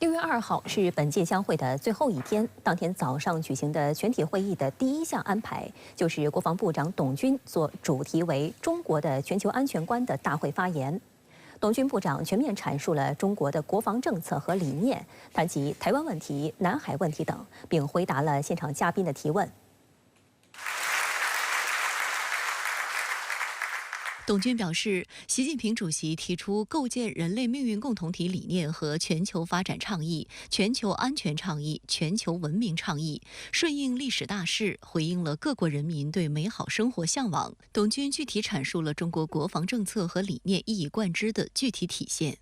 6月2号是本届将会的最后一天，当天早上举行的全体会议的第一项安排，就是国防部长董军做主题为“中国的全球安全观”的大会发言。董军部长全面阐述了中国的国防政策和理念，谈及台湾问题、南海问题等，并回答了现场嘉宾的提问。 董军表示，习近平主席提出构建人类命运共同体理念和全球发展倡议、全球安全倡议、全球文明倡议，顺应历史大势，回应了各国人民对美好生活向往。董军具体阐述了中国国防政策和理念一以贯之的具体体现：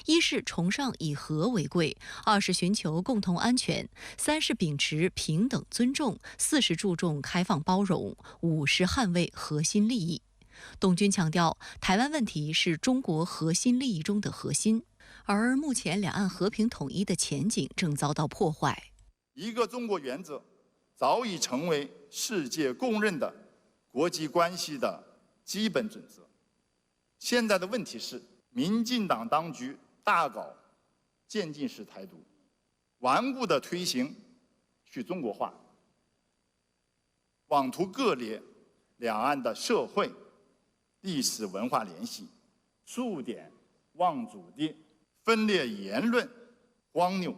一是崇尚以和为贵，二是寻求共同安全，三是秉持平等尊重，四是注重开放包容，五是捍卫核心利益。 董军强调，台湾问题是中国核心利益中的核心，而目前两岸和平统一的前景正遭到破坏。一个中国原则早已成为世界公认的国际关系的基本准则。现在的问题是，民进党当局大搞渐进式台独，顽固地推行去中国化，妄图割裂两岸的社会、 历史文化联系，数典忘祖的分裂言论，荒谬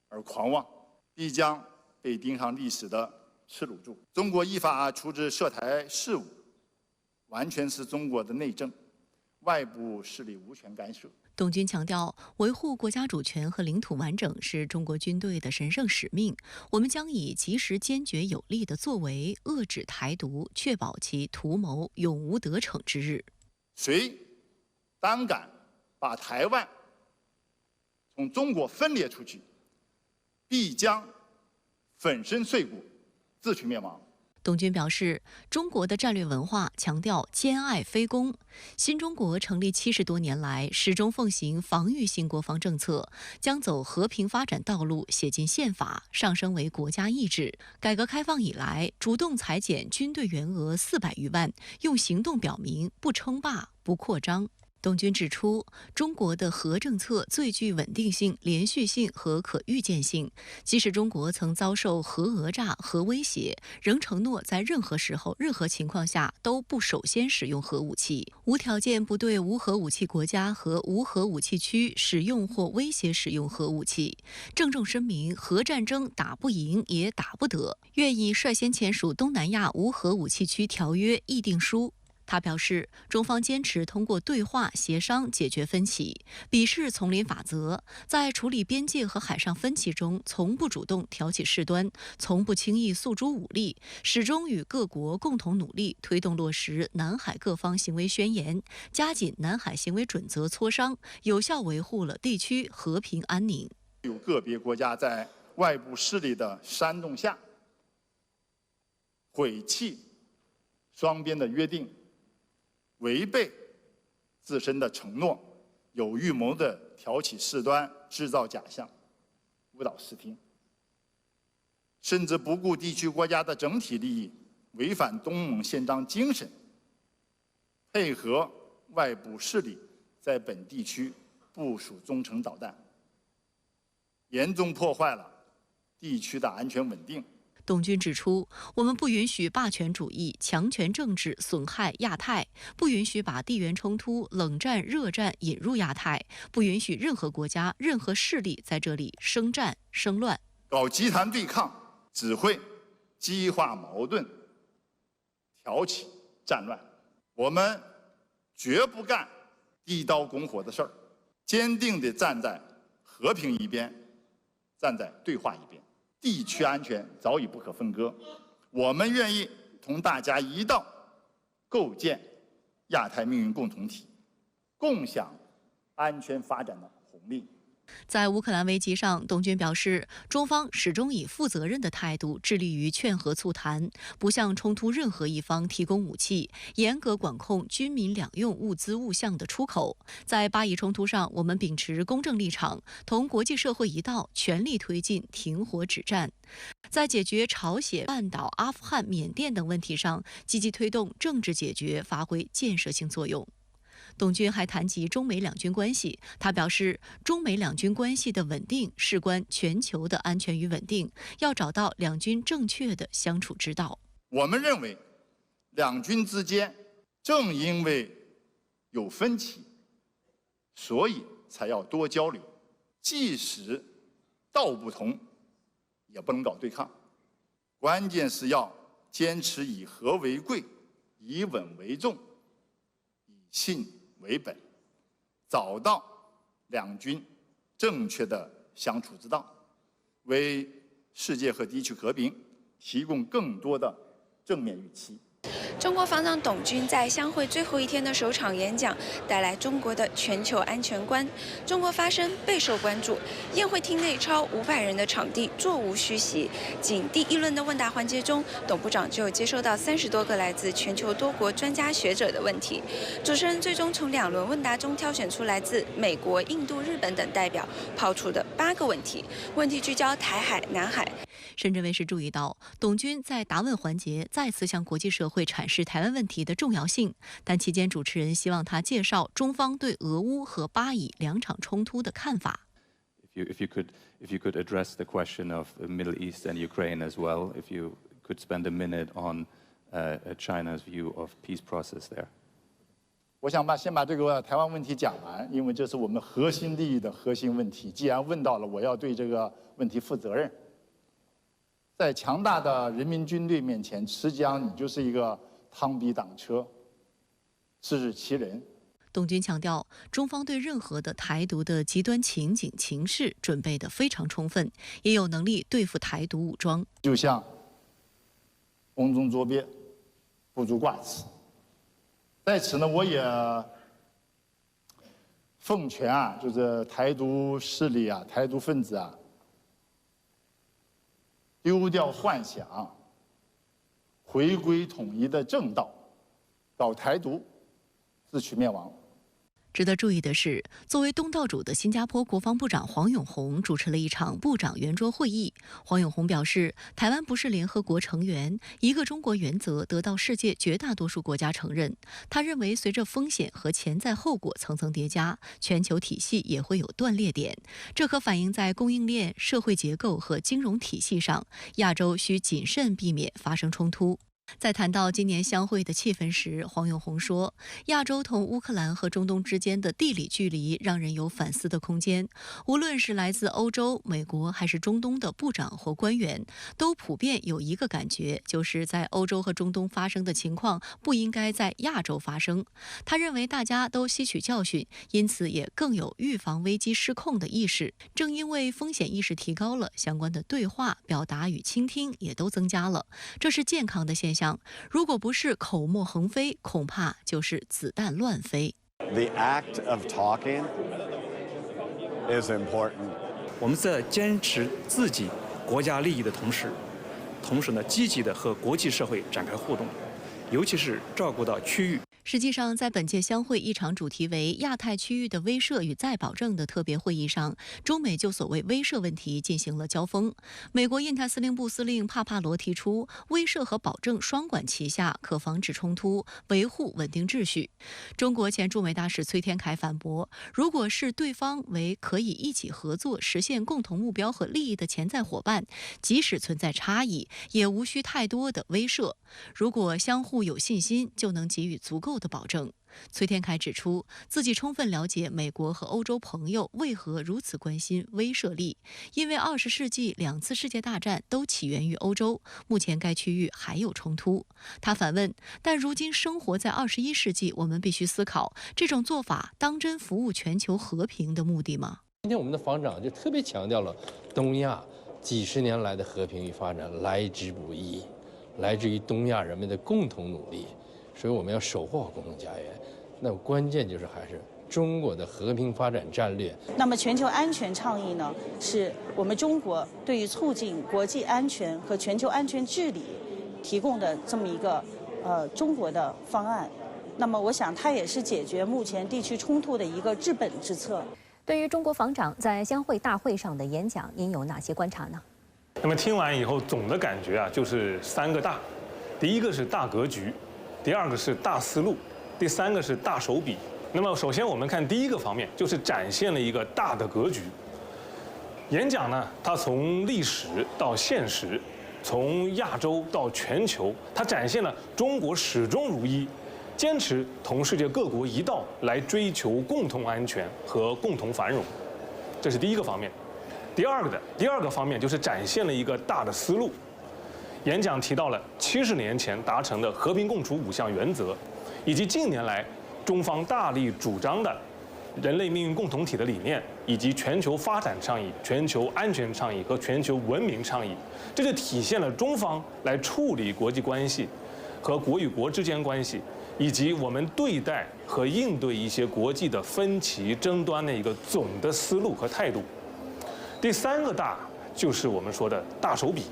而狂妄，必将被钉上历史的耻辱柱。中国依法处置涉台事务，完全是中国的内政，外部势力无权干涉。 董军强调，维护国家主权和领土完整是中国军队的神圣使命。我们将以及时、坚决、有力的作为，遏制台独，确保其图谋永无得逞之日。谁胆敢把台湾从中国分裂出去，必将粉身碎骨，自取灭亡。 董军表示，中国的战略文化强调兼爱非攻。新中国成立70多年来，始终奉行防御性国防政策，将走和平发展道路写进宪法，上升为国家意志。改革开放以来，主动裁减军队员额400余万，用行动表明不称霸、不扩张。 董军指出，中国的核政策最具稳定性、连续性和可预见性。即使中国曾遭受核讹诈、核威胁，仍承诺在任何时候、任何情况下都不首先使用核武器，无条件不对无核武器国家和无核武器区使用或威胁使用核武器。郑重声明，核战争打不赢也打不得，愿意率先签署东南亚无核武器区条约议定书。 他表示，中方坚持通过对话协商解决分歧，鄙视丛林法则，在处理边界和海上分歧中，从不主动挑起事端，从不轻易诉诸武力，始终与各国共同努力推动落实南海各方行为宣言，加紧南海行为准则磋商，有效维护了地区和平安宁。有个别国家在外部势力的煽动下，毁弃双边的约定， 违背自身的承诺，有预谋地挑起事端，制造假象，误导视听，甚至不顾地区国家的整体利益，违反东盟宪章精神，配合外部势力在本地区部署中程导弹，严重破坏了地区的安全稳定。 董军指出，我们不允许霸权主义、强权政治损害亚太，不允许把地缘冲突、冷战、热战引入亚太，不允许任何国家、任何势力在这里生战生乱。搞集团对抗只会激化矛盾，挑起战乱。我们绝不干地刀拱火的事儿，坚定地站在和平一边，站在对话一边。 地区安全早已不可分割，我们愿意同大家一道构建亚太命运共同体，共享安全发展的红利。 在乌克兰危机上，董军表示，中方始终以负责任的态度致力于劝和促谈，不向冲突任何一方提供武器，严格管控军民两用物资物项的出口。在巴以冲突上，我们秉持公正立场，同国际社会一道，全力推进停火止战。在解决朝鲜半岛、阿富汗、缅甸等问题上，积极推动政治解决，发挥建设性作用。董军还谈及中美两军关系，他表示，中美两军关系的稳定事关全球的安全与稳定，要找到两军正确的相处之道。我们认为，两军之间正因为有分歧，所以才要多交流，即使道不同，也不能搞对抗。关键是要坚持以和为贵，以稳为重，以信为本，找到两军正确的相处之道，为世界和地区和平提供更多的正面预期。中国防长董军在相会最后一天的首场演讲，带来中国的全球安全观。中国发声备受关注。宴会厅内超500人的场地座无虚席，仅第一轮的问答环节中，董部长就接收到30多个来自全球多国专家学者的问题。主持人最终从2轮问答中挑选出来自美国、印度、日本等代表抛出的8个问题，问题聚焦台海、南海。深圳卫视注意到，董军在答问环节再次向国际社会阐释台湾问题的重要性，但期间主持人希望他介绍中方对俄乌和巴以2场冲突的看法。If you could address the question of the Middle East and Ukraine as well, if you could spend a minute on China's view of peace process there. 我想先把这个台湾问题讲完，因为这是我们核心利益的核心问题。既然问到了，我要对这个问题负责任。在强大的人民军队面前，实际上你就是一个螳臂挡车，自食其人。董军强调，中方对任何的台独的极端情景情势准备得非常充分，也有能力对付台独武装。就像瓮中捉鳖，不足挂齿。在此呢，我也奉劝就是台独势力台独分子丢掉幻想，回归统一的正道，搞台独，自取灭亡。值得注意的是，作为东道主的新加坡国防部长黄永红主持了一场部长圆桌会议。黄永红表示，台湾不是联合国成员，一个中国原则得到世界绝大多数国家承认。他认为，随着风险和潜在后果层层叠加，全球体系也会有断裂点，这可反映在供应链、社会结构和金融体系上。亚洲需谨慎避免发生冲突。在谈到今年相会的气氛时，黄永红说，亚洲同乌克兰和中东之间的地理距离让人有反思的空间。无论是来自欧洲、美国还是中东的部长或官员，都普遍有一个感觉，就是在欧洲和中东发生的情况不应该在亚洲发生。他认为大家都吸取教训，因此也更有预防危机失控的意识。正因为风险意识提高了，相关的对话、表达与倾听也都增加了，这是健康的现象。如果不是口沫横飞，恐怕就是子弹乱飞。The act of talking is important. 我们在坚持自己国家利益的同时呢，积极的和国际社会展开互动，尤其是照顾到区域。实际上，在本届相会一场主题为亚太区域的威慑与再保证的特别会议上，中美就所谓威慑问题进行了交锋。美国印太司令部司令帕帕罗提出，威慑和保证双管齐下，可防止冲突，维护稳定秩序。中国前驻美大使崔天凯反驳，如果视对方为可以一起合作实现共同目标和利益的潜在伙伴，即使存在差异，也无需太多的威慑。如果相互有信心，就能给予足够的保证。崔天凯指出，自己充分了解美国和欧洲朋友为何如此关心威慑力，因为20世纪2次世界大战都起源于欧洲，目前该区域还有冲突。他反问，但如今生活在21世纪，我们必须思考，这种做法当真服务全球和平的目的吗？今天我们的防长就特别强调了东亚几十年来的和平与发展来之不易，来自于东亚人们的共同努力，所以我们要守护好共同家园。那关键就是还是中国的和平发展战略。那么全球安全倡议呢，是我们中国对于促进国际安全和全球安全治理提供的这么一个中国的方案。那么我想它也是解决目前地区冲突的一个治本之策。对于中国防长在相会大会上的演讲，您有哪些观察呢？那么听完以后，总的感觉就是3个大，第一个是大格局，第2个是大思路，第3个是大手笔。那么首先我们看第一个方面，就是展现了一个大的格局。演讲呢，它从历史到现实，从亚洲到全球，它展现了中国始终如一，坚持同世界各国一道来追求共同安全和共同繁荣，这是第一个方面。第二个方面就是展现了一个大的思路。演讲提到了70年前达成的和平共处5项原则，以及近年来中方大力主张的人类命运共同体的理念，以及全球发展倡议、全球安全倡议和全球文明倡议，这就体现了中方来处理国际关系和国与国之间关系，以及我们对待和应对一些国际的分歧争端的一个总的思路和态度。第三个大就是我们说的大手笔。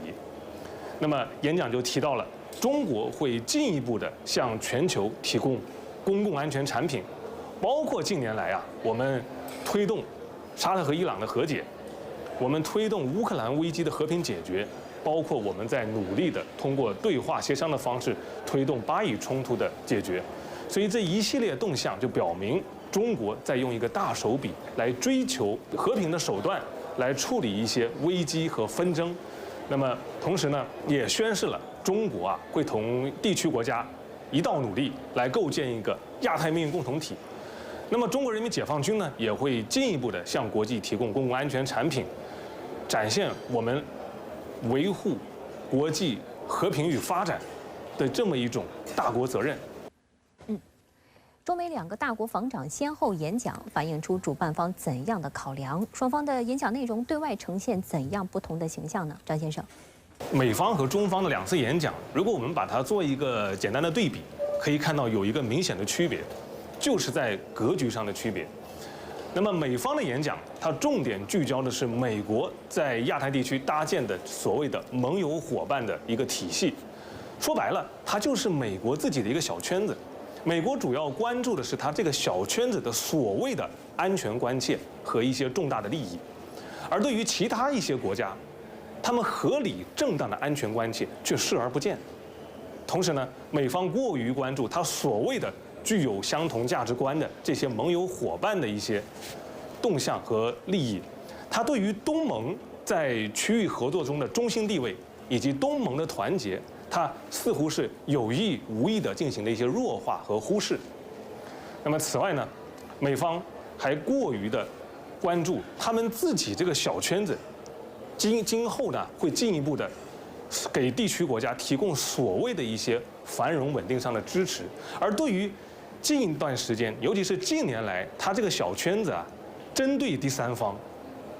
那么演讲就提到了中国会进一步的向全球提供公共安全产品，包括近年来我们推动沙特和伊朗的和解，我们推动乌克兰危机的和平解决，包括我们在努力的通过对话协商的方式推动巴以冲突的解决。所以这一系列动向就表明，中国在用一个大手笔来追求和平的手段来处理一些危机和纷争。那么同时呢，也宣示了中国会同地区国家一道努力来构建一个亚太命运共同体。那么中国人民解放军呢，也会进一步的向国际提供公共安全产品，展现我们维护国际和平与发展的这么一种大国责任。中美2个大国防长先后演讲，反映出主办方怎样的考量？双方的演讲内容对外呈现怎样不同的形象呢？张先生，美方和中方的2次演讲，如果我们把它做一个简单的对比，可以看到有一个明显的区别，就是在格局上的区别。那么美方的演讲，它重点聚焦的是美国在亚太地区搭建的所谓的盟友伙伴的一个体系，说白了，它就是美国自己的一个小圈子。美国主要关注的是它这个小圈子的所谓的安全关切和一些重大的利益，而对于其他一些国家，他们合理正当的安全关切却视而不见。同时呢，美方过于关注它所谓的具有相同价值观的这些盟友伙伴的一些动向和利益，它对于东盟在区域合作中的中心地位以及东盟的团结，它似乎是有意无意地进行了一些弱化和忽视。那么此外呢，美方还过于的关注他们自己这个小圈子，今后呢会进一步的给地区国家提供所谓的一些繁荣稳定上的支持，而对于近一段时间，尤其是近年来，它这个小圈子针对第三方，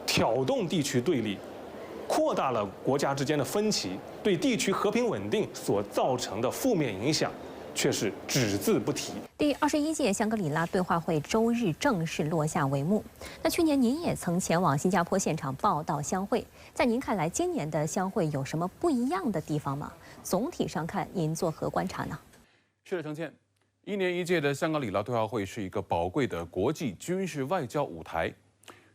挑动地区对立，扩大了国家之间的分歧，对地区和平稳定所造成的负面影响，却是只字不提。第21届香格里拉对话会周日正式落下帷幕。那去年您也曾前往新加坡现场报道相会，在您看来，今年的相会有什么不一样的地方吗？总体上看，您作何观察呢？是的，程倩，1年1届的香格里拉对话会是一个宝贵的国际军事外交舞台。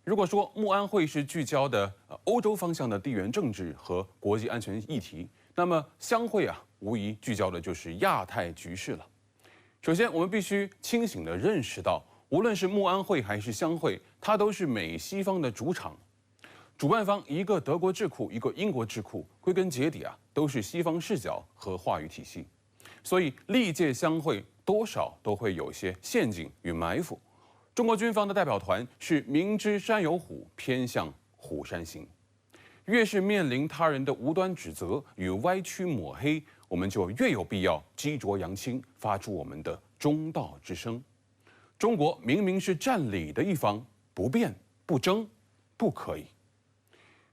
如果说慕安会是聚焦的欧洲方向的地缘政治和国际安全议题，那么相会无疑聚焦的就是亚太局势了。首先，我们必须清醒地认识到，无论是慕安会还是相会，它都是美西方的主场。主办方一个德国智库，一个英国智库，归根结底都是西方视角和话语体系，所以历届相会多少都会有些陷阱与埋伏。中国军方的代表团是明知山有虎，偏向虎山行。越是面临他人的无端指责与歪曲抹黑，我们就越有必要激浊扬清，发出我们的中道之声。中国明明是占理的一方，不辩不争，不可以。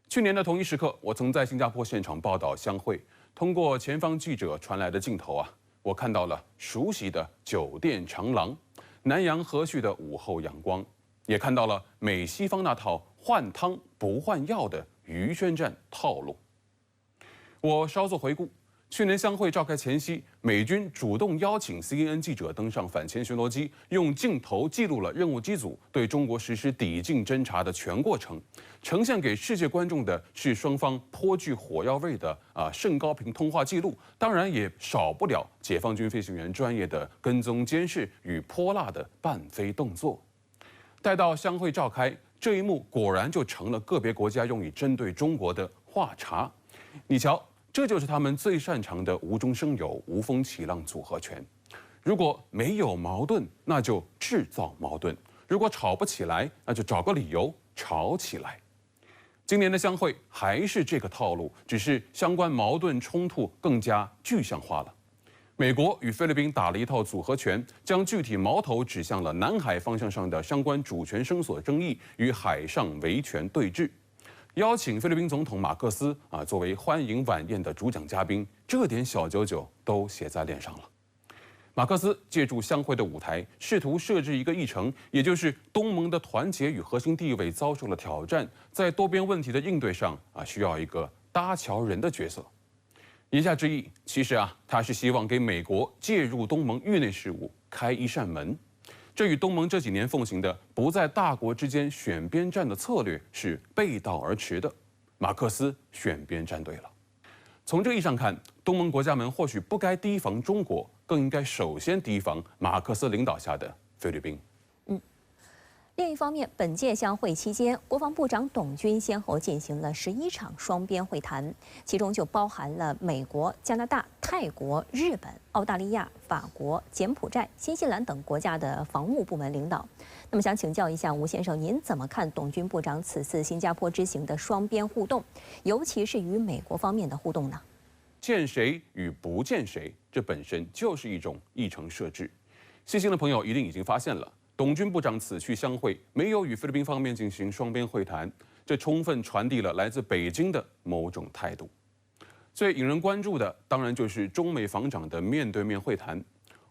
去年的同一时刻，我曾在新加坡现场报道相会，通过前方记者传来的镜头我看到了熟悉的酒店长廊，南洋和煦的午后阳光，也看到了美西方那套换汤不换药的娱宣战套路。我稍作回顾，去年相会召开前夕，美军主动邀请 CNN 记者登上反潜巡逻机，用镜头记录了任务机组对中国实施抵近侦察的全过程。呈现给世界观众的是双方颇具火药味的甚高频通话记录，当然也少不了解放军飞行员专业的跟踪监视与泼辣的伴飞动作。待到相会召开，这一幕果然就成了个别国家用以针对中国的话茬。你瞧。这就是他们最擅长的无中生有、无风起浪组合拳。如果没有矛盾，那就制造矛盾；如果吵不起来，那就找个理由吵起来。今年的相会还是这个套路，只是相关矛盾冲突更加具象化了。美国与菲律宾打了一套组合拳，将具体矛头指向了南海方向上的相关主权声索争议与海上维权对峙。邀请菲律宾总统马克思作为欢迎晚宴的主讲嘉宾，这点小九九都写在脸上了。马克思借助相会的舞台，试图设置一个议程，也就是东盟的团结与核心地位遭受了挑战，在多边问题的应对上需要一个搭桥人的角色。言下之意，其实他是希望给美国介入东盟域内事务开一扇门。这与东盟这几年奉行的不在大国之间选边站的策略是背道而驰的。马克思选边站对了。从这意义上看，东盟国家们或许不该提防中国，更应该首先提防马克思领导下的菲律宾。另一方面，本届相会期间，国防部长董军先后进行了11场双边会谈，其中就包含了美国、加拿大、泰国、日本、澳大利亚、法国、柬埔寨、新西兰等国家的防务部门领导。那么，想请教一下吴先生，您怎么看董军部长此次新加坡之行的双边互动，尤其是与美国方面的互动呢？见谁与不见谁，这本身就是一种议程设置。细心的朋友一定已经发现了。董军部长此去相会，没有与菲律宾方面进行双边会谈，这充分传递了来自北京的某种态度。最引人关注的，当然就是中美防长的面对面会谈。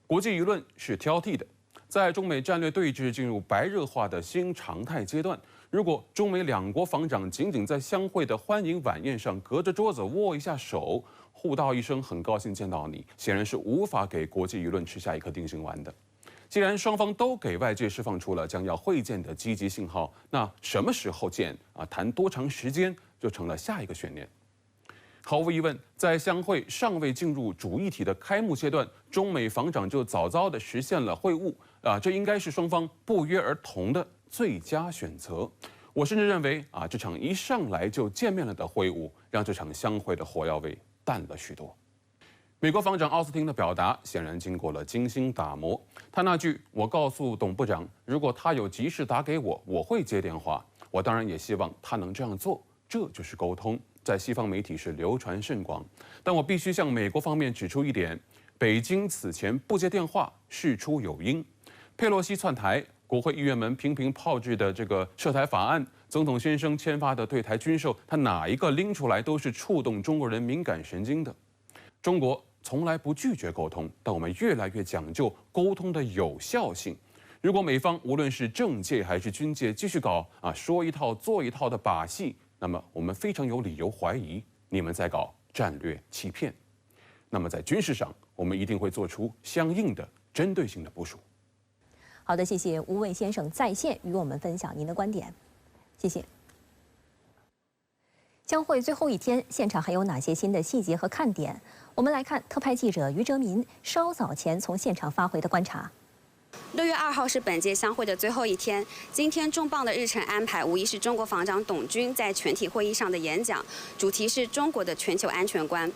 国际舆论是挑剔的，在中美战略对峙进入白热化的新常态阶段，如果中美两国防长仅仅在相会的欢迎晚宴上隔着桌子握一下手，互道一声很高兴见到你，显然是无法给国际舆论吃下一颗定心丸的。既然双方都给外界释放出了将要会见的积极信号，那什么时候见谈多长时间就成了下一个悬念。毫无疑问，在相会尚未进入主议题的开幕阶段，中美防长就早早地实现了会晤这应该是双方不约而同的最佳选择。我甚至认为这场一上来就见面了的会晤，让这场相会的火药味淡了许多。美国防长奥斯汀的表达显然经过了精心打磨。他那句“我告诉董部长，如果他有急事打给我，我会接电话。我当然也希望他能这样做。”这就是沟通，在西方媒体是流传甚广。但我必须向美国方面指出一点：北京此前不接电话，事出有因。佩洛西窜台，国会议员们频频炮制的这个涉台法案，总统先生签发的对台军售，他哪一个拎出来都是触动中国人敏感神经的。中国从来不拒绝沟通，但我们越来越讲究沟通的有效性。如果美方无论是政界还是军界继续搞说一套做一套的把戏，那么我们非常有理由怀疑你们在搞战略欺骗。那么在军事上，我们一定会做出相应的针对性的部署。好的，谢谢吴伟先生在线与我们分享您的观点，谢谢。相会最后一天，现场还有哪些新的细节和看点？我们来看特派记者于哲民稍早前从现场发回的观察。6月2号是本届相会的最后一天，今天重磅的日程安排无疑是中国防长董军在全体会议上的演讲，主题是中国的全球安全观。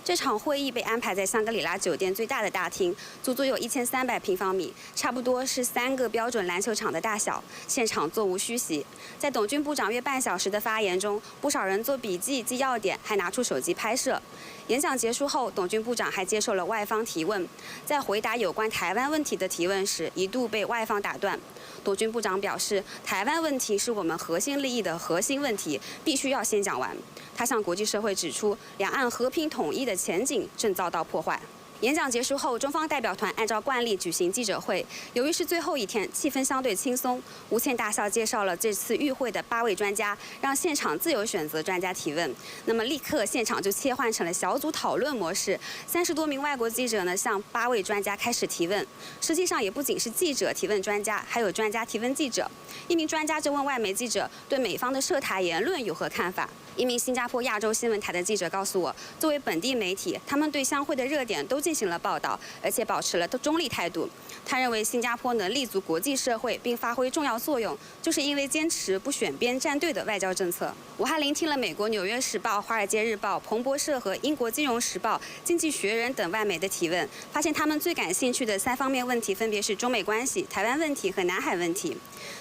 这场会议被安排在香格里拉酒店最大的大厅，足足有1300平方米，差不多是3个标准篮球场的大小。现场座无虚席。在董军部长约半小时的发言中，不少人做笔记、记要点，还拿出手机拍摄。演讲结束后，董军部长还接受了外方提问，在回答有关台湾问题的提问时，一度被外方打断。董军部长表示，台湾问题是我们核心利益的核心问题，必须要先讲完。他向国际社会指出，两岸和平统一的前景正遭到破坏。演讲结束后，中方代表团按照惯例举行记者会。由于是最后一天，气氛相对轻松。吴倩大校介绍了这次与会的8位专家，让现场自由选择专家提问。那么立刻现场就切换成了小组讨论模式，30多名外国记者呢向8位专家开始提问。实际上也不仅是记者提问专家，还有专家提问记者。一名专家就问外媒记者对美方的涉台言论有何看法。一名新加坡亚洲新闻台的记者告诉我，作为本地媒体，他们对相会的热点都进行了报道，而且保持了中立态度。他认为新加坡能立足国际社会并发挥重要作用，就是因为坚持不选边站队的外交政策。我还聆听了美国《纽约时报》、《华尔街日报》、彭博社和英国《金融时报》、《经济学人》等外媒的提问，发现他们最感兴趣的3方面问题分别是中美关系、台湾问题和南海问题。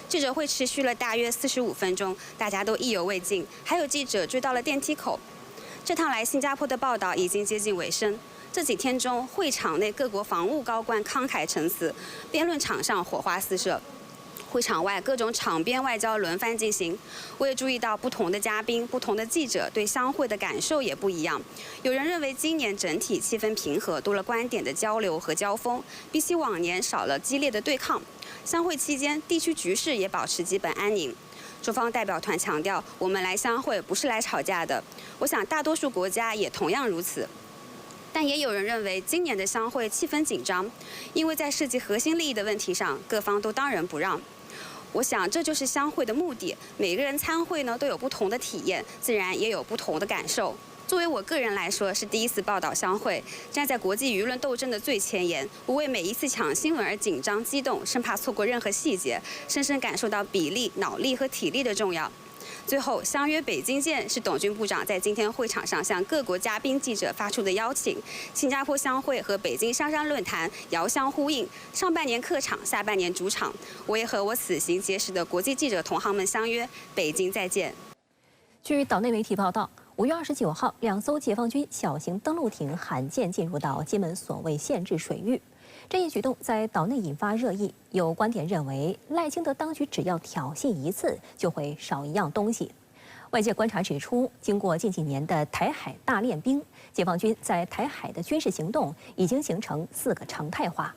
记者会持续了大约45分钟，大家都意犹未尽，还有记者追到了电梯口。这趟来新加坡的报道已经接近尾声。这几天中，会场内各国防务高官慷慨陈词，辩论场上火花四射。会场外各种场边外交轮番进行。我也注意到不同的嘉宾、不同的记者对相会的感受也不一样。有人认为今年整体气氛平和，多了观点的交流和交锋，比起往年少了激烈的对抗。相会期间，地区局势也保持基本安宁。中方代表团强调，我们来相会不是来吵架的。我想大多数国家也同样如此。但也有人认为，今年的相会气氛紧张，因为在涉及核心利益的问题上，各方都当仁不让。我想这就是相会的目的，每个人参会呢都有不同的体验，自然也有不同的感受。作为我个人来说，是第一次报道相会，站在国际舆论斗争的最前沿，不为每一次抢新闻而紧张激动，生怕错过任何细节，深深感受到比例、脑力和体力的重要。最后，相约北京见是董军部长在今天会场上向各国嘉宾记者发出的邀请。新加坡相会和北京香山论坛遥相呼应，上半年客场，下半年主场。我也和我此行结识的国际记者同行们相约北京再见。据岛内媒体报道，5月29号，2艘解放军小型登陆艇罕见进入到金门所谓限制水域。这一举动在岛内引发热议，有观点认为赖清德当局只要挑衅一次，就会少一样东西。外界观察指出，经过近几年的台海大练兵，解放军在台海的军事行动已经形成4个常态化。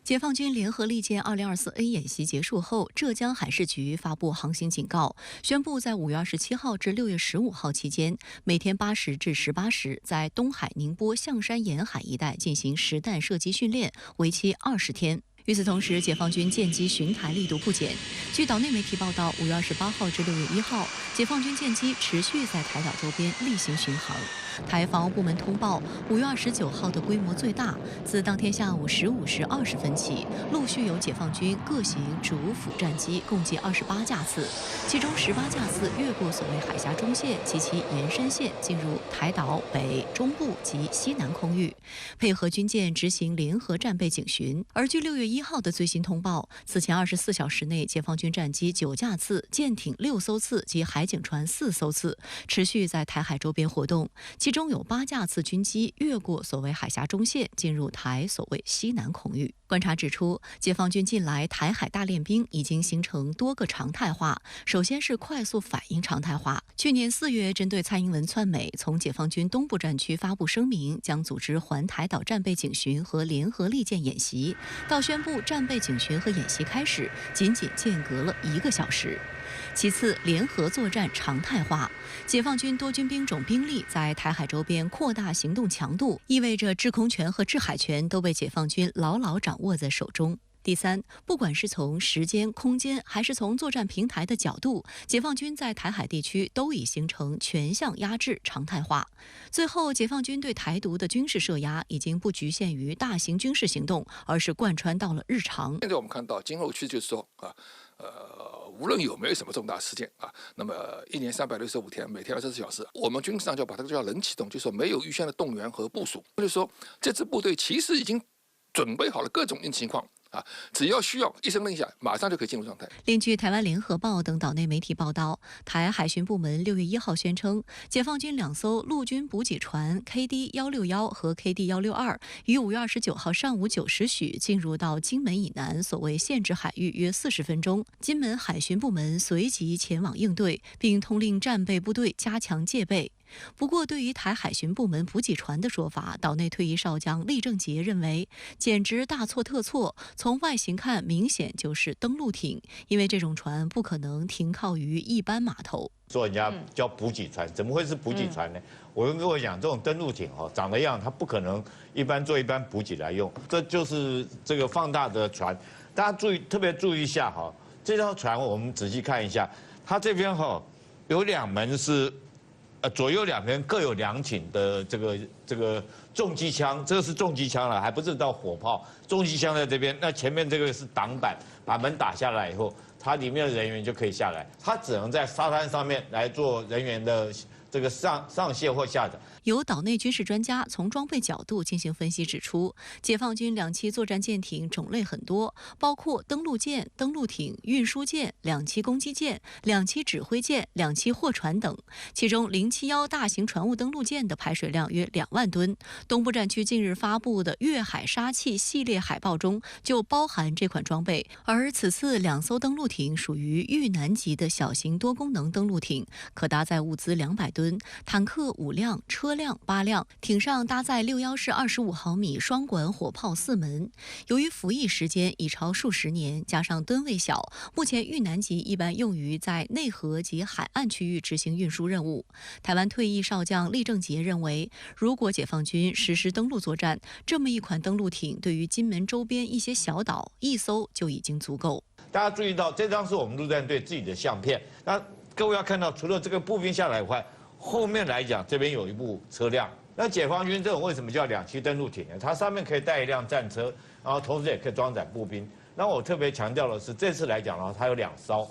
解放军联合利剑2024A 演习结束后，浙江海事局发布航行警告，宣布在5月27号至6月15号期间，每天8时至18时，在东海、宁波、象山沿海一带进行实弹射击训练，为期20天。与此同时，解放军舰机巡台力度不减。据岛内媒体报道，5月28号至6月1号，解放军舰机持续在台岛周边例行巡航。台防务部门通报，5月29号的规模最大。自当天下午15时20分起，陆续有解放军各型主辅战机共计28架次，其中18架次越过所谓海峡中线及其延伸线，进入台岛北、中部及西南空域，配合军舰执行联合战备警巡。而据6月1号的最新通报，此前24小时内，解放军战机9架次、舰艇6艘次及海警船4艘次，持续在台海周边活动。其中有8架次军机越过所谓海峡中线，进入台所谓西南空域。观察指出，解放军近来台海大练兵已经形成多个常态化。首先是快速反应常态化。去年4月，针对蔡英文窜美，从解放军东部战区发布声明，将组织环台岛战备警巡和联合利剑演习，到宣布战备警巡和演习开始，仅间隔了1个小时。其次，联合作战常态化，解放军多军兵种兵力在台海周边扩大行动强度，意味着制空权和制海权都被解放军牢牢掌握在手中。第三，不管是从时间、空间，还是从作战平台的角度，解放军在台海地区都已形成全项压制常态化。最后，解放军对台独的军事设压已经不局限于大型军事行动，而是贯穿到了日常。现在我们看到今后趋势就是说无论有没有什么重大事件那么1年365天，每天24小时，我们军事上就把它叫人启动，就是说没有预先的动员和部署，就是说这支部队其实已经准备好了各种应急情况。只要需要一声令下，马上就可以进入状态。另据台湾联合报等岛内媒体报道，台海巡部门6月1号宣称，解放军2艘陆军补给船 KD161 和 KD162 于5月29号上午9时许进入到金门以南所谓限制海域约40分钟，金门海巡部门随即前往应对，并通令战备部队加强戒备。不过，对于台海巡部门补给船的说法，岛内退役少将厉正杰认为简直大错特错。从外形看，明显就是登陆艇，因为这种船不可能停靠于一般码头。说人家叫补给船，怎么会是补给船呢？我跟各位讲，这种登陆艇长得样，它不可能一般补给来用，这就是这个放大的船。大家特别注意一下这条船我们仔细看一下，它这边有2门是，左右2边各有2挺的这个重机枪，这个是重机枪了，还不是到火炮，重机枪在这边，那前面这个是挡板，把门打下来以后，它里面的人员就可以下来，它只能在沙滩上面来做人员的这个上卸或下载。有岛内军事专家从装备角度进行分析，指出，解放军2栖作战舰艇种类很多，包括登陆舰、登陆艇、运输舰、2栖攻击舰、2栖指挥舰、2栖货船等。其中071大型船坞登陆舰的排水量约2万吨。东部战区近日发布的粤海杀器系列海报中就包含这款装备。而此次2艘登陆艇属于豫南级的小型多功能登陆艇，可搭载物资200吨，坦克5辆，车辆8辆，艇上搭载614式25毫米双管火炮4门。由于服役时间已超数十年，加上吨位小，目前豫南级一般用于在内河及海岸区域执行运输任务。台湾退役少将厉正杰认为，如果解放军实施登陆作战，这么一款登陆艇对于金门周边一些小岛1艘就已经足够。大家注意到，这张是我们陆战队自己的相片。那各位要看到，除了这个步兵下来以外，后面来讲，这边有一部车辆。那解放军这种为什么叫2栖登陆艇呢？它上面可以带一辆战车，然后同时也可以装载步兵。那我特别强调的是，这次来讲的话，它有2艘。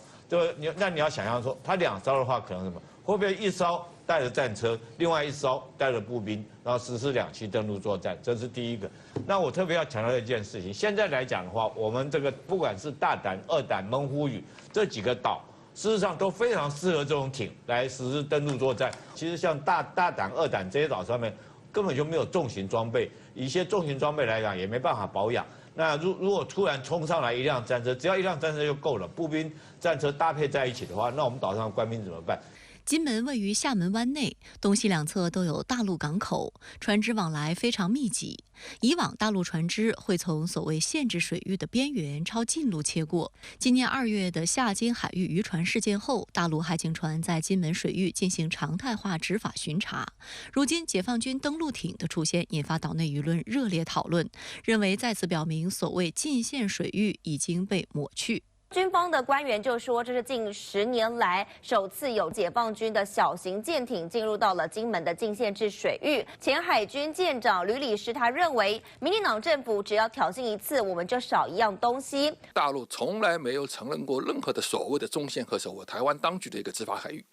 那你要想象说，它2艘的话，可能什么？会不会1艘带着战车，另外1艘带着步兵，然后实施2栖登陆作战？这是第一个。那我特别要强调一件事情，现在来讲的话，我们这个不管是大胆、二胆、猛虎屿这几个岛。事实上都非常适合这种艇来实施登陆作战。其实像大胆、二胆这些岛上面根本就没有重型装备，一些重型装备来讲也没办法保养。那如果突然冲上来一辆战车，只要1辆战车就够了，步兵、战车搭配在一起的话，那我们岛上的官兵怎么办？金门位于厦门湾内，东西2侧都有大陆港口，船只往来非常密集。以往大陆船只会从所谓限制水域的边缘抄近路切过。今年2月的厦金海域渔船事件后，大陆海警船在金门水域进行常态化执法巡查。如今解放军登陆艇的出现，引发岛内舆论热烈讨论，认为再次表明所谓禁限水域已经被抹去。军方的官员就说，这是近10年来首次有解放军的小型舰艇进入到了金门的禁限制水域。前海军舰长吕礼师他认为，民进党政府只要挑衅一次，我们就少一样东西。大陆从来没有承认过任何的所谓的中线和所谓台湾当局的一个执法海域。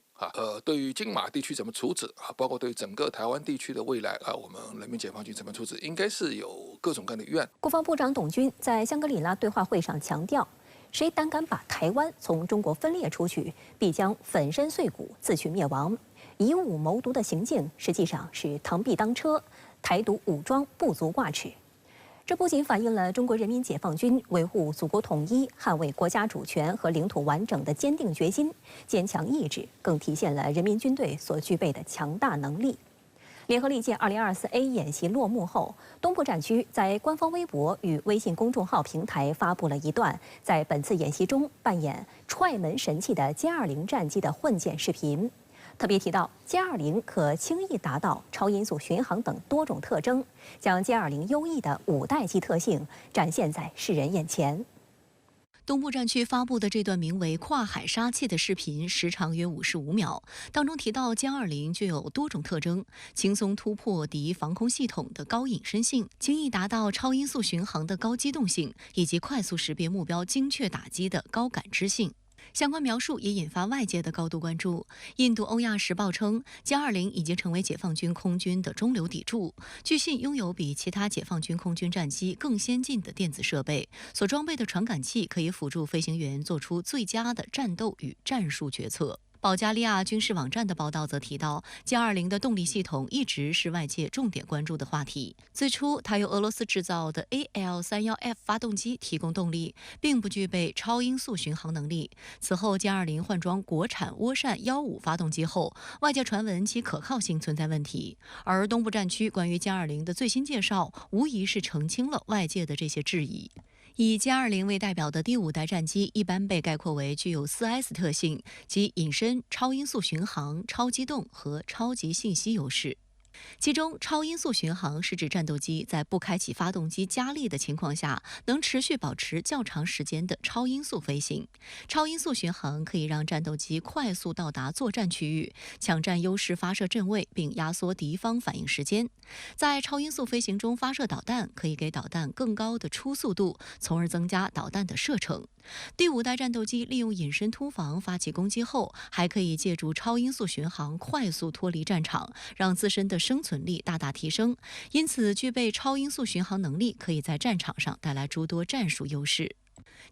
对于金马地区怎么处置包括对整个台湾地区的未来我们人民解放军怎么处置，应该是有各种各样的预案。国防部长董军在香格里拉对话会上强调，谁胆敢把台湾从中国分裂出去，必将粉身碎骨，自取灭亡。以武谋独的行径，实际上是螳臂当车，台独武装不足挂齿。这不仅反映了中国人民解放军维护祖国统一、捍卫国家主权和领土完整的坚定决心、坚强意志，更体现了人民军队所具备的强大能力。联合利剑2024A 演习落幕后，东部战区在官方微博与微信公众号平台发布了一段在本次演习中扮演踹门神器的歼20战机的混剪视频。特别提到，歼20可轻易达到超音速巡航等多种特征，将歼20优异的5代机特性展现在世人眼前。东部战区发布的这段名为“跨海杀器”的视频，时长约55秒，当中提到歼20具有多种特征：轻松突破敌防空系统的高隐身性，轻易达到超音速巡航的高机动性，以及快速识别目标、精确打击的高感知性。相关描述也引发外界的高度关注。印度《欧亚时报》称，歼20已经成为解放军空军的中流砥柱，据信拥有比其他解放军空军战机更先进的电子设备，所装备的传感器可以辅助飞行员做出最佳的战斗与战术决策。保加利亚军事网站的报道则提到，歼20的动力系统一直是外界重点关注的话题。最初，它由俄罗斯制造的 AL31F 发动机提供动力，并不具备超音速巡航能力。此后，歼20换装国产涡扇15发动机后，外界传闻其可靠性存在问题。而东部战区关于歼20的最新介绍，无疑是澄清了外界的这些质疑。以歼20为代表的第5代战机一般被概括为具有4S 特性，即隐身、超音速巡航、超机动和超级信息优势。其中，超音速巡航是指战斗机在不开启发动机加力的情况下，能持续保持较长时间的超音速飞行。超音速巡航可以让战斗机快速到达作战区域，抢占优势发射阵位，并压缩敌方反应时间。在超音速飞行中发射导弹，可以给导弹更高的初速度，从而增加导弹的射程。第5代战斗机利用隐身突防发起攻击后，还可以借助超音速巡航快速脱离战场，让自身的生存力大大提升。因此，具备超音速巡航能力可以在战场上带来诸多战术优势。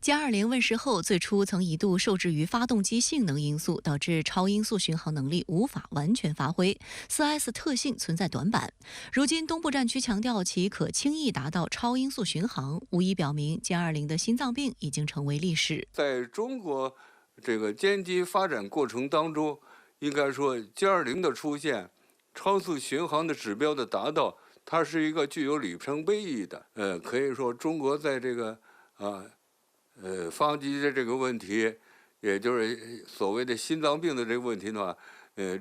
歼20问世后，最初曾一度受制于发动机性能因素，导致超音速巡航能力无法完全发挥，4S 特性存在短板。如今东部战区强调其可轻易达到超音速巡航，无疑表明歼20的心脏病已经成为历史。在中国这个歼机发展过程当中，应该说歼20的出现，超速巡航的指标的达到，它是一个具有里程碑意义的。可以说中国在这个发动机的这个问题，也就是所谓的心脏病的这个问题的话，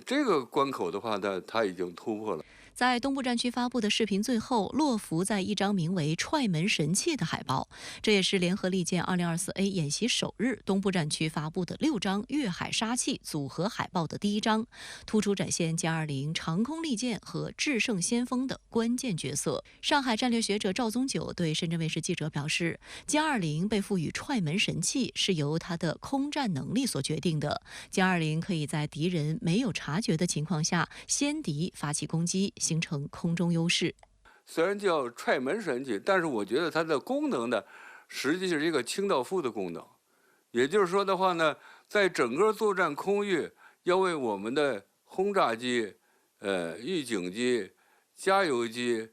这个关口的话呢，它已经突破了。在东部战区发布的视频最后，落伏在一张名为“踹门神器”的海报，这也是联合利剑 2024A 演习首日东部战区发布的6张越海杀器组合海报的第一张，突出展现歼20长空利剑和制胜先锋的关键角色。上海战略学者赵宗九对深圳卫视记者表示，歼20被赋予踹门神器是由它的空战能力所决定的。歼20可以在敌人没有察觉的情况下先敌发起攻击，形成空中优势。虽然叫踹门神器，但是我觉得它的功能呢，实际是一个清道夫的功能。也就是说的话呢，在整个作战空域，要为我们的轰炸机、预警机、加油机、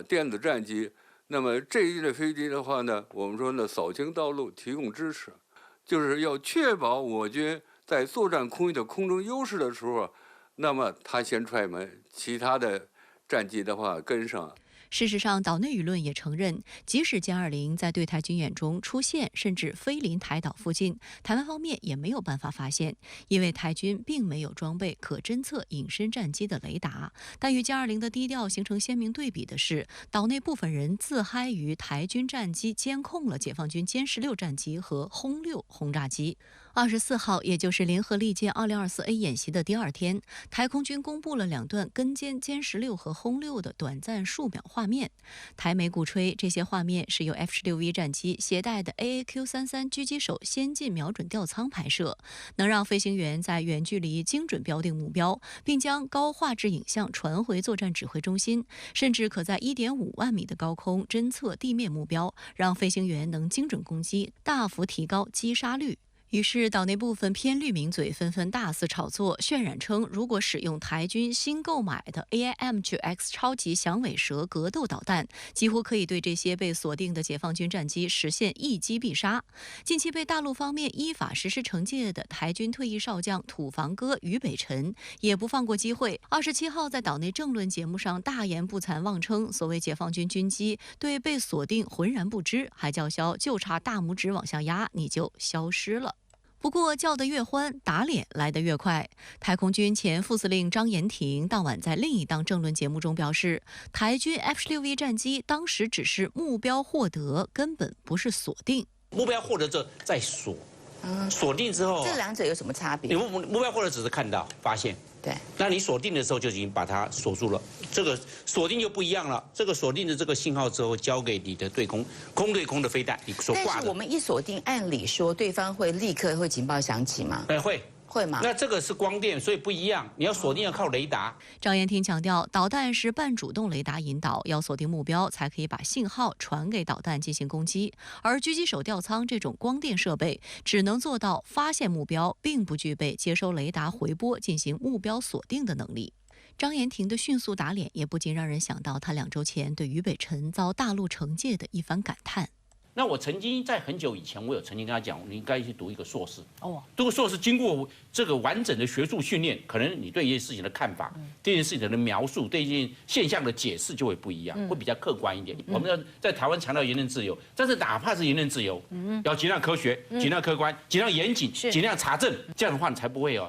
电子战机，那么这一类飞机的话呢，我们说呢，扫清道路，提供支持，就是要确保我军在作战空域的空中优势的时候，那么他先踹门，其他的战机的话跟上。事实上，岛内舆论也承认，即使歼20在对台军演中出现甚至飞临台岛附近，台湾方面也没有办法发现，因为台军并没有装备可侦测隐身战机的雷达。但与歼20的低调形成鲜明对比的是，岛内部分人自嗨于台军战机监控了解放军歼16战机和轰6轰炸机。24号，也就是联合利剑2024A 演习的第2天，台空军公布了2段跟歼歼16和轰6的短暂数秒画面。台媒鼓吹这些画面是由 F-16V 战机携带的 AAQ-33 狙击手先进瞄准吊舱拍摄，能让飞行员在远距离精准标定目标，并将高画质影像传回作战指挥中心，甚至可在1.5万米的高空侦测地面目标，让飞行员能精准攻击，大幅提高击杀率。于是，岛内部分偏绿名嘴纷纷大肆炒作，渲染称，如果使用台军新购买的 AIM-9X 超级响尾蛇格斗导弹，几乎可以对这些被锁定的解放军战机实现一击必杀。近期被大陆方面依法实施惩戒的台军退役少将土防哥俞北辰也不放过机会。27号在岛内政论节目上大言不惭，妄称所谓解放军军机对被锁定浑然不知，还叫嚣就差大拇指往下压你就消失了。不过叫得越欢，打脸来得越快。台空军前副司令张延廷当晚在另一档政论节目中表示，台军 F-16V 战机当时只是目标获得，根本不是锁定。目标获得这再锁，锁定之后，这两者有什么差别？你目标获得只是看到发现，对，那你锁定的时候就已经把它锁住了。这个锁定就不一样了，这个锁定的这个信号之后交给你的对空对空的飞弹，你所挂的。但是我们一锁定，按理说对方会立刻会警报响起吗？会，会吗？那这个是光电，所以不一样。你要锁定要靠雷达。张延廷强调，导弹是半主动雷达引导，要锁定目标才可以把信号传给导弹进行攻击。而狙击手吊舱这种光电设备只能做到发现目标，并不具备接收雷达回波进行目标锁定的能力。张延廷的迅速打脸，也不禁让人想到他2周前对俞北辰遭大陆惩戒的一番感叹。那我曾经在很久以前，我有曾经跟他讲，你应该去读一个硕士。读个硕士，经过这个完整的学术训练，可能你对一件事情的看法、对一件事情的描述、对一件现象的解释就会不一样，会比较客观一点。我们在台湾强调言论自由，但是哪怕是言论自由，要尽量科学、尽量客观、尽量严谨、尽量查证，这样的话你才不会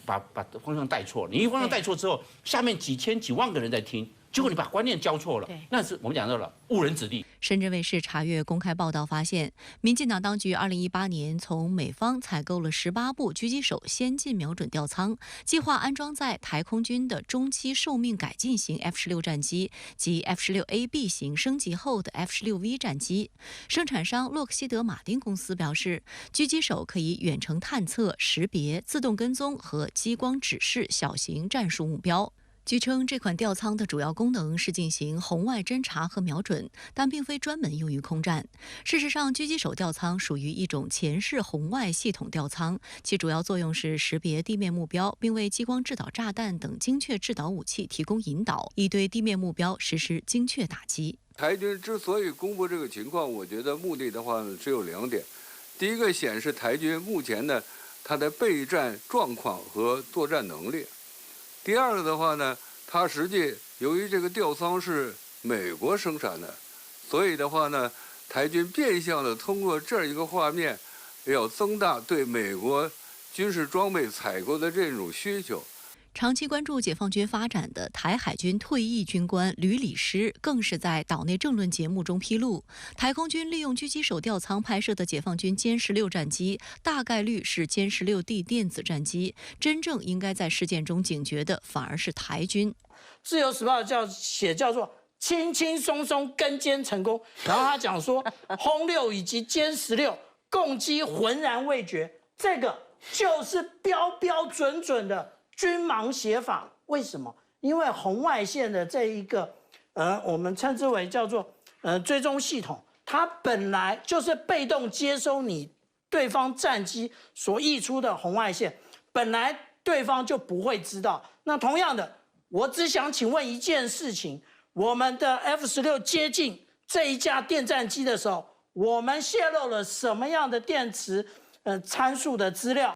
把方向带错。你一方向带错之后，下面几千几万个人在听。结果你把观念交错了，那是我们讲到了误人子弟。深圳卫视查阅公开报道发现，民进党当局2018年从美方采购了18部狙击手先进瞄准吊舱，计划安装在台空军的中期寿命改进型 F-16战机及 F-16AB 型升级后的 F-16V 战机。生产商洛克希德马丁公司表示，狙击手可以远程探测、识别、自动跟踪和激光指示小型战术目标。据称，这款吊舱的主要功能是进行红外侦察和瞄准，但并非专门用于空战。事实上，狙击手吊舱属于一种前视红外系统吊舱，其主要作用是识别地面目标，并为激光制导炸弹等精确制导武器提供引导，以对地面目标实施精确打击。台军之所以公布这个情况，我觉得目的的话呢，只有2点。第一个显示台军目前的它的备战状况和作战能力。第二个的话呢，它实际由于这个吊舱是美国生产的，所以的话呢，台军变相的通过这样一个画面，要增大对美国军事装备采购的这种需求。长期关注解放军发展的台海军退役军官吕礼师，更是在岛内政论节目中披露，台空军利用狙击手吊舱拍摄的解放军歼16战机，大概率是歼16D 电子战机。真正应该在事件中警觉的，反而是台军。自由时报叫做轻轻松松跟歼成功，然后他讲说轰6以及歼16共机浑然未决，这个就是标标准准的军盲写法。为什么？因为红外线的这一个我们称之为叫做追踪系统，它本来就是被动接收你对方战机所溢出的红外线，本来对方就不会知道。那同样的，我只想请问一件事情：我们的 F-16接近这一架电战机的时候，我们泄露了什么样的电磁参数的资料？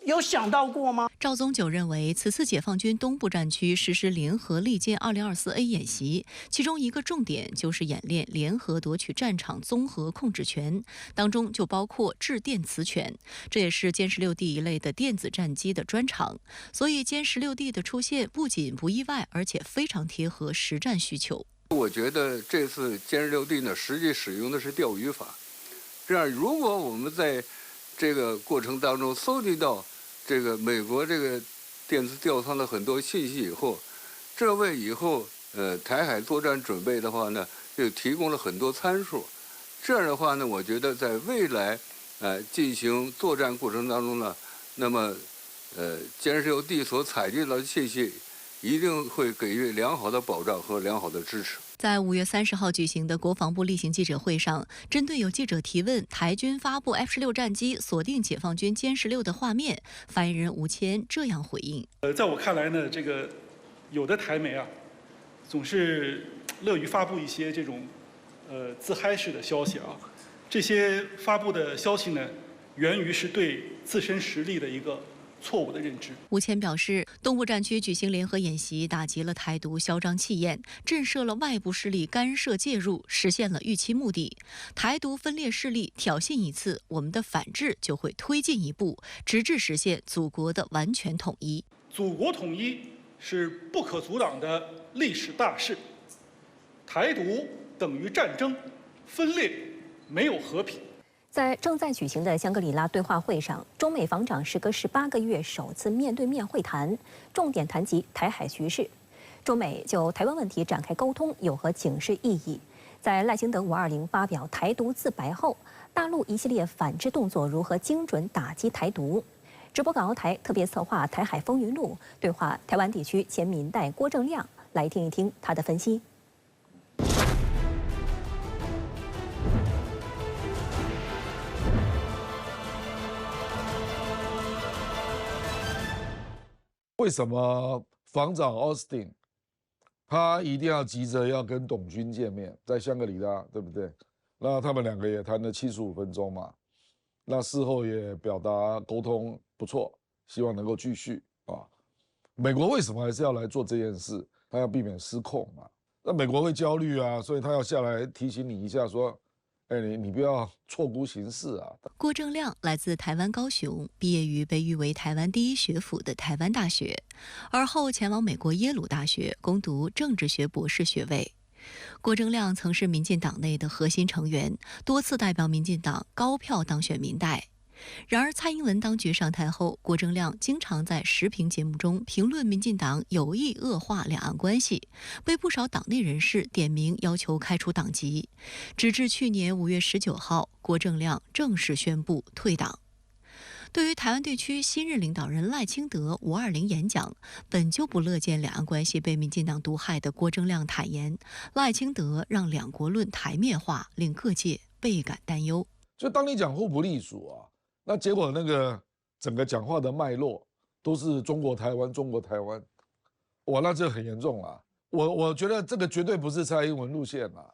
有想到过吗？赵宗九认为，此次解放军东部战区实施联合利剑 2024A 演习，其中一个重点就是演练联合夺取战场综合控制权，当中就包括制电磁权，这也是歼16D 一类的电子战机的专长。所以歼16D 的出现不仅不意外，而且非常贴合实战需求。我觉得这次歼16D 呢，实际使用的是钓鱼法。这样，如果我们在这个过程当中搜集到这个美国这个电子吊舱的很多信息以后，这为以后台海作战准备的话呢，就提供了很多参数。这样的话呢，我觉得在未来进行作战过程当中呢，那么歼16D 所采集到的信息一定会给予良好的保障和良好的支持。在5月30号举行的国防部例行记者会上，针对有记者提问台军发布 F-16战机锁定解放军歼16的画面，发言人吴谦这样回应：在我看来呢，这个有的台媒总是乐于发布一些这种自嗨式的消息这些发布的消息呢，源于是对自身实力的一个错误的认知。吴谦表示，东部战区举行联合演习，打击了台独嚣张气焰，震慑了外部势力干涉介入，实现了预期目的。台独分裂势力挑衅一次，我们的反制就会推进一步，直至实现祖国的完全统一。祖国统一是不可阻挡的历史大势，台独等于战争，分裂没有和平。在正在举行的香格里拉对话会上，中美防长时隔18个月首次面对面会谈，重点谈及台海局势。中美就台湾问题展开沟通有何警示意义？在赖清德520发表台独自白后，大陆一系列反制动作如何精准打击台独？直播港澳台特别策划《台海风云录》，对话台湾地区前民代郭正亮，来听一听他的分析。为什么防长 Austin 他一定要急着要跟董军见面，在香格里拉，对不对？那他们两个也谈了75分钟嘛。那事后也表达沟通不错，希望能够继续啊。美国为什么还是要来做这件事？他要避免失控嘛。那美国会焦虑啊，所以他要下来提醒你一下，说：“哎，你不要错估形势啊。”郭正亮来自台湾高雄，毕业于被誉为台湾第一学府的台湾大学，而后前往美国耶鲁大学攻读政治学博士学位。郭正亮曾是民进党内的核心成员，多次代表民进党高票当选民代。然而，蔡英文当局上台后，郭正亮经常在时评节目中评论民进党有意恶化两岸关系，被不少党内人士点名要求开除党籍。直至去年5月19号，郭正亮正式宣布退党。对于台湾地区新任领导人赖清德520演讲，本就不乐见两岸关系被民进党毒害的郭正亮坦言，赖清德让两国论台面化，令各界倍感担忧。就当你讲互不隶属啊，那结果那个整个讲话的脉络都是中国台湾，中国台湾，哇，那这很严重啊！我觉得这个绝对不是蔡英文路线啊，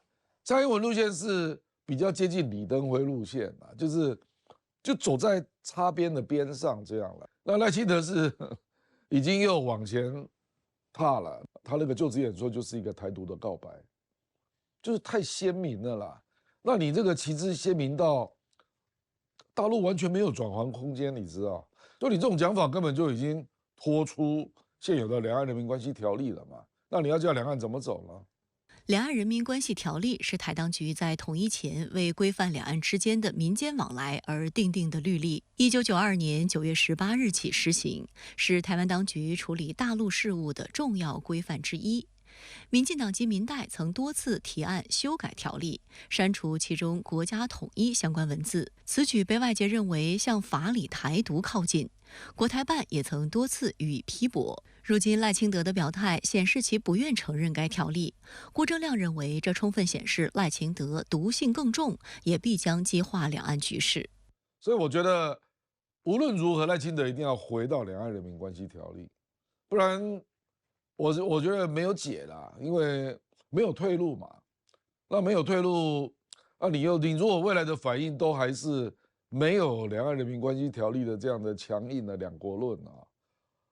蔡英文路线是比较接近李登辉路线啊，就走在擦边的边上这样了。那赖清德是已经又往前踏了，他那个就职演说就是一个台独的告白，就是太鲜明了啦。那你这个旗帜鲜明到大陆完全没有转圜空间，你知道？就你这种讲法根本就已经脱出现有的两岸人民关系条例了嘛？那你要叫两岸怎么走呢？两岸人民关系条例是台当局在统一前为规范两岸之间的民间往来而订定的律例，1992年9月18日起施行，是台湾当局处理大陆事务的重要规范之一。民进党及民代曾多次提案修改条例，删除其中国家统一相关文字，此举被外界认为向法理台独靠近。国台办也曾多次予以批驳。如今赖清德的表态显示其不愿承认该条例。郭正亮认为，这充分显示赖清德毒性更重，也必将激化两岸局势。所以我觉得，无论如何，赖清德一定要回到两岸人民关系条例，不然我觉得没有解啦，因为没有退路嘛。那没有退路，啊，你如果未来的反应都还是没有两岸人民关系条例的这样的强硬的两国论啊，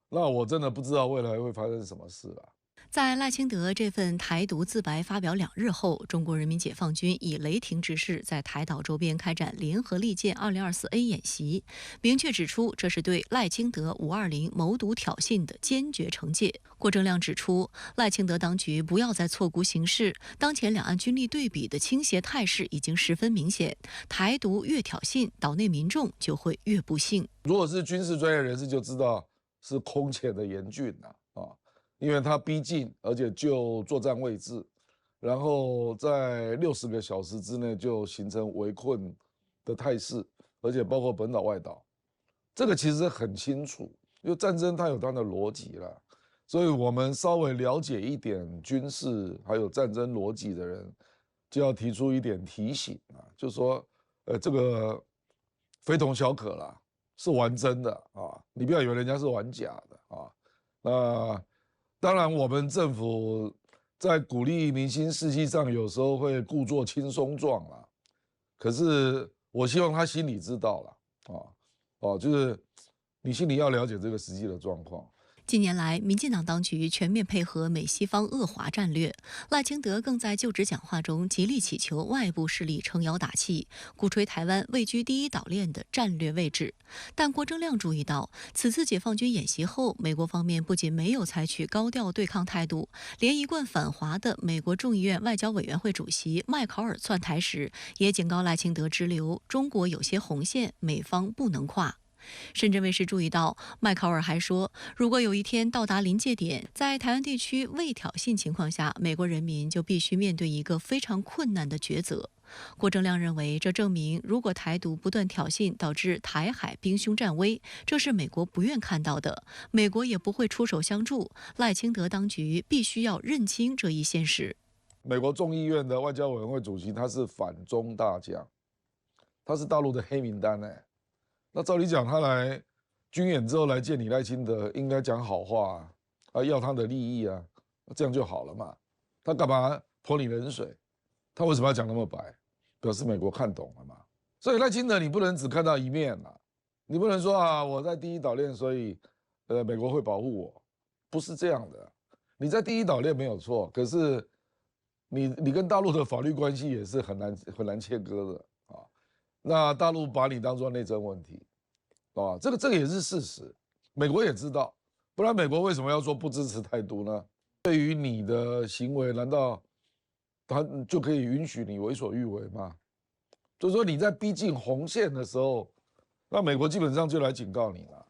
那我真的不知道未来会发生什么事了。在赖清德这份台独自白发表2日后，中国人民解放军以雷霆之势在台岛周边开展联合利剑2024A 演习，明确指出这是对赖清德520谋独挑衅的坚决惩戒。郭正亮指出，赖清德当局不要再错估形势，当前两岸军力对比的倾斜态势已经十分明显，台独越挑衅，岛内民众就会越不幸。如果是军事专业人士就知道是空前的严峻啊。因为它逼近，而且就作战位置，然后在60个小时之内就形成围困的态势，而且包括本岛、外岛，这个其实很清楚，因为战争它有它的逻辑啦，所以我们稍微了解一点军事还有战争逻辑的人，就要提出一点提醒啊，就是说，这个非同小可啦，是玩真的啊，你不要以为人家是玩假的啊，那。当然，我们政府在鼓励民心士气上，有时候会故作轻松状啦。可是，我希望他心里知道了，就是你心里要了解这个实际的状况。近年来，民进党当局全面配合美西方恶华战略，赖清德更在就职讲话中极力祈求外部势力撑腰打气，鼓吹台湾位居第一岛链的战略位置。但郭正亮注意到，此次解放军演习后，美国方面不仅没有采取高调对抗态度，连一贯反华的美国众议院外交委员会主席麦考尔窜台时，也警告赖清德支流，中国有些红线，美方不能跨。深圳卫视注意到，麦考尔还说，如果有一天到达临界点，在台湾地区未挑衅情况下，美国人民就必须面对一个非常困难的抉择。郭正亮认为，这证明如果台独不断挑衅导致台海兵凶战危，这是美国不愿看到的，美国也不会出手相助。赖清德当局必须要认清这一现实。美国众议院的外交委员会主席他是反中大将，他是大陆的黑名单呢。那照理讲，他来军演之后来见你赖清德，应该讲好话啊，要他的利益啊，这样就好了嘛。他干嘛泼你冷水？他为什么要讲那么白？表示美国看懂了嘛。所以赖清德你不能只看到一面啊，你不能说啊我在第一岛链，所以美国会保护我，不是这样的。你在第一岛链没有错，可是你跟大陆的法律关系也是很难切割的啊。那大陆把你当作内政问题，啊，这个也是事实，美国也知道，不然美国为什么要说不支持台独呢？对于你的行为，难道他就可以允许你为所欲为吗？就是说你在逼近红线的时候，那美国基本上就来警告你了。